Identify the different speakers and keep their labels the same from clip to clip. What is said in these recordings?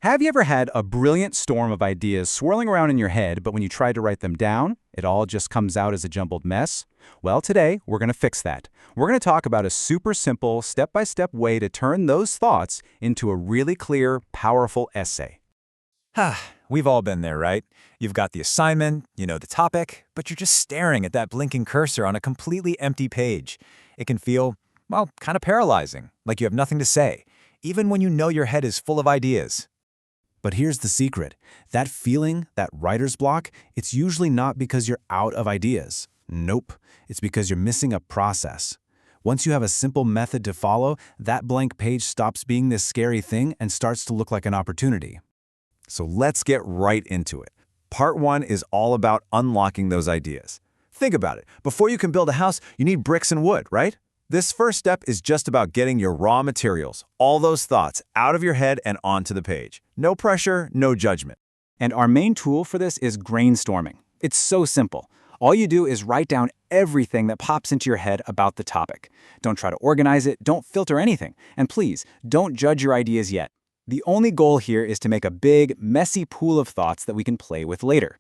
Speaker 1: Have you ever had a brilliant storm of ideas swirling around in your head, but when you try to write them down, it all just comes out as a jumbled mess? Well, today, we're going to fix that. We're going to talk about a super simple, step-by-step way to turn those thoughts into a really clear, powerful essay.
Speaker 2: We've all been there, right? You've got the assignment, you know the topic, but you're just staring at that blinking cursor on a completely empty page. It can feel, well, kind of paralyzing, like you have nothing to say, even when you know your head is full of ideas.
Speaker 1: But here's the secret. That feeling, that writer's block, it's usually not because you're out of ideas. Nope. It's because you're missing a process. Once you have a simple method to follow, that blank page stops being this scary thing and starts to look like an opportunity.
Speaker 2: So let's get right into it. Part 1 is all about unlocking those ideas. Think about it. Before you can build a house, you need bricks and wood, right? This first step is just about getting your raw materials, all those thoughts, out of your head and onto the page. No pressure, no judgment.
Speaker 1: And our main tool for this is brainstorming. It's so simple. All you do is write down everything that pops into your head about the topic. Don't try to organize it, don't filter anything, and please, don't judge your ideas yet. The only goal here is to make a big, messy pool of thoughts that we can play with later.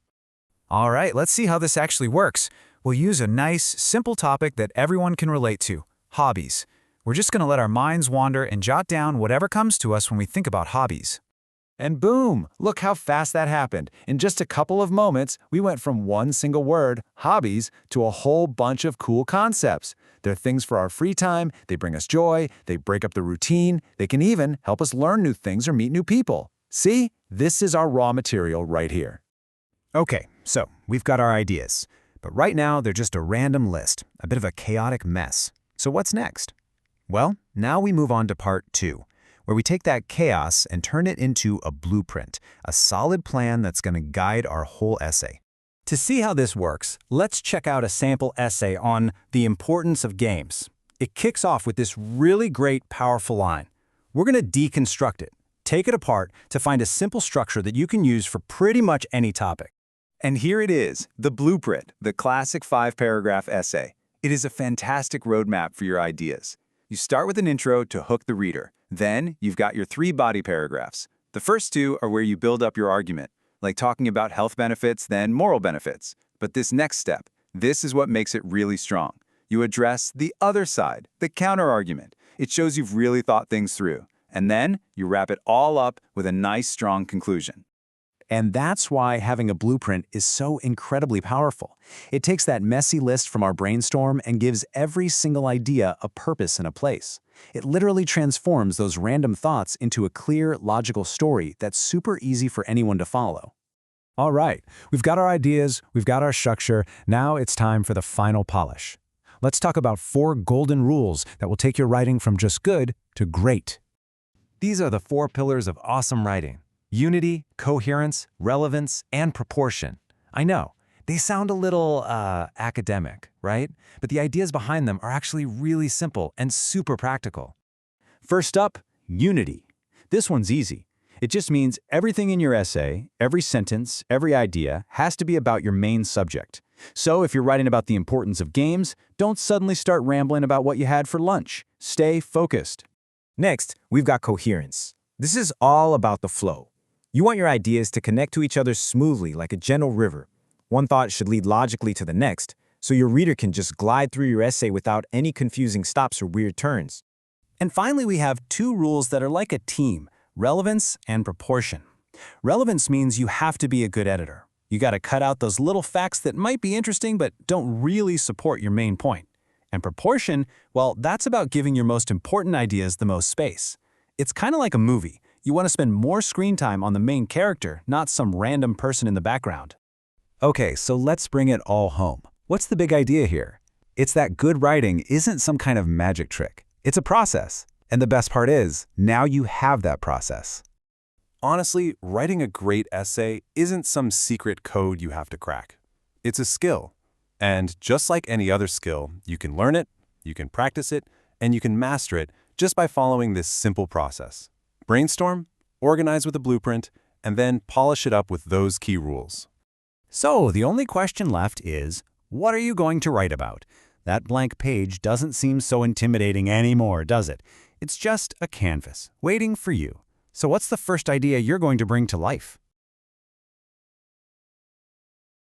Speaker 2: All right, let's see how this actually works. We'll use a nice, simple topic that everyone can relate to. Hobbies. We're just going to let our minds wander and jot down whatever comes to us when we think about hobbies. And boom, look how fast that happened. In just a couple of moments, we went from one single word, hobbies, to a whole bunch of cool concepts. They're things for our free time, they bring us joy, they break up the routine, they can even help us learn new things or meet new people. See, this is our raw material right here. Okay, so we've got our ideas. But right now, they're just a random list, a bit of a chaotic mess. So what's next? Well, now we move on to part 2, where we take that chaos and turn it into a blueprint, a solid plan that's going to guide our whole essay.
Speaker 1: To see how this works, let's check out a sample essay on the importance of games. It kicks off with this really great, powerful line. We're going to deconstruct it, take it apart to find a simple structure that you can use for pretty much any topic.
Speaker 2: And here it is, the blueprint, the classic 5-paragraph essay. It is a fantastic roadmap for your ideas. You start with an intro to hook the reader. Then, you've got your 3 body paragraphs. The first 2 are where you build up your argument, like talking about health benefits, then moral benefits. But this next step, this is what makes it really strong. You address the other side, the counter-argument. It shows you've really thought things through. And then, you wrap it all up with a nice, strong conclusion.
Speaker 1: And that's why having a blueprint is so incredibly powerful. It takes that messy list from our brainstorm and gives every single idea a purpose and a place. It literally transforms those random thoughts into a clear, logical story that's super easy for anyone to follow. All right, we've got our ideas, we've got our structure, now it's time for the final polish. Let's talk about 4 golden rules that will take your writing from just good to great. These are the 4 pillars of awesome writing. Unity, coherence, relevance, and proportion. I know, they sound a little academic, right? But the ideas behind them are actually really simple and super practical. First up, unity. This one's easy. It just means everything in your essay, every sentence, every idea has to be about your main subject. So if you're writing about the importance of games, don't suddenly start rambling about what you had for lunch. Stay focused.
Speaker 3: Next, we've got coherence. This is all about the flow. You want your ideas to connect to each other smoothly like a gentle river. One thought should lead logically to the next, so your reader can just glide through your essay without any confusing stops or weird turns.
Speaker 1: And finally, we have 2 rules that are like a team, relevance and proportion. Relevance means you have to be a good editor. You got to cut out those little facts that might be interesting but don't really support your main point. And proportion, well, that's about giving your most important ideas the most space. It's kind of like a movie. You want to spend more screen time on the main character, not some random person in the background. Okay, so let's bring it all home. What's the big idea here? It's that good writing isn't some kind of magic trick. It's a process. And the best part is, now you have that process.
Speaker 4: Honestly, writing a great essay isn't some secret code you have to crack. It's a skill. And just like any other skill, you can learn it, you can practice it, and you can master it just by following this simple process. Brainstorm, organize with a blueprint, and then polish it up with those key rules.
Speaker 1: So the only question left is, what are you going to write about? That blank page doesn't seem so intimidating anymore, does it? It's just a canvas, waiting for you.
Speaker 2: So what's the first idea you're going to bring to life?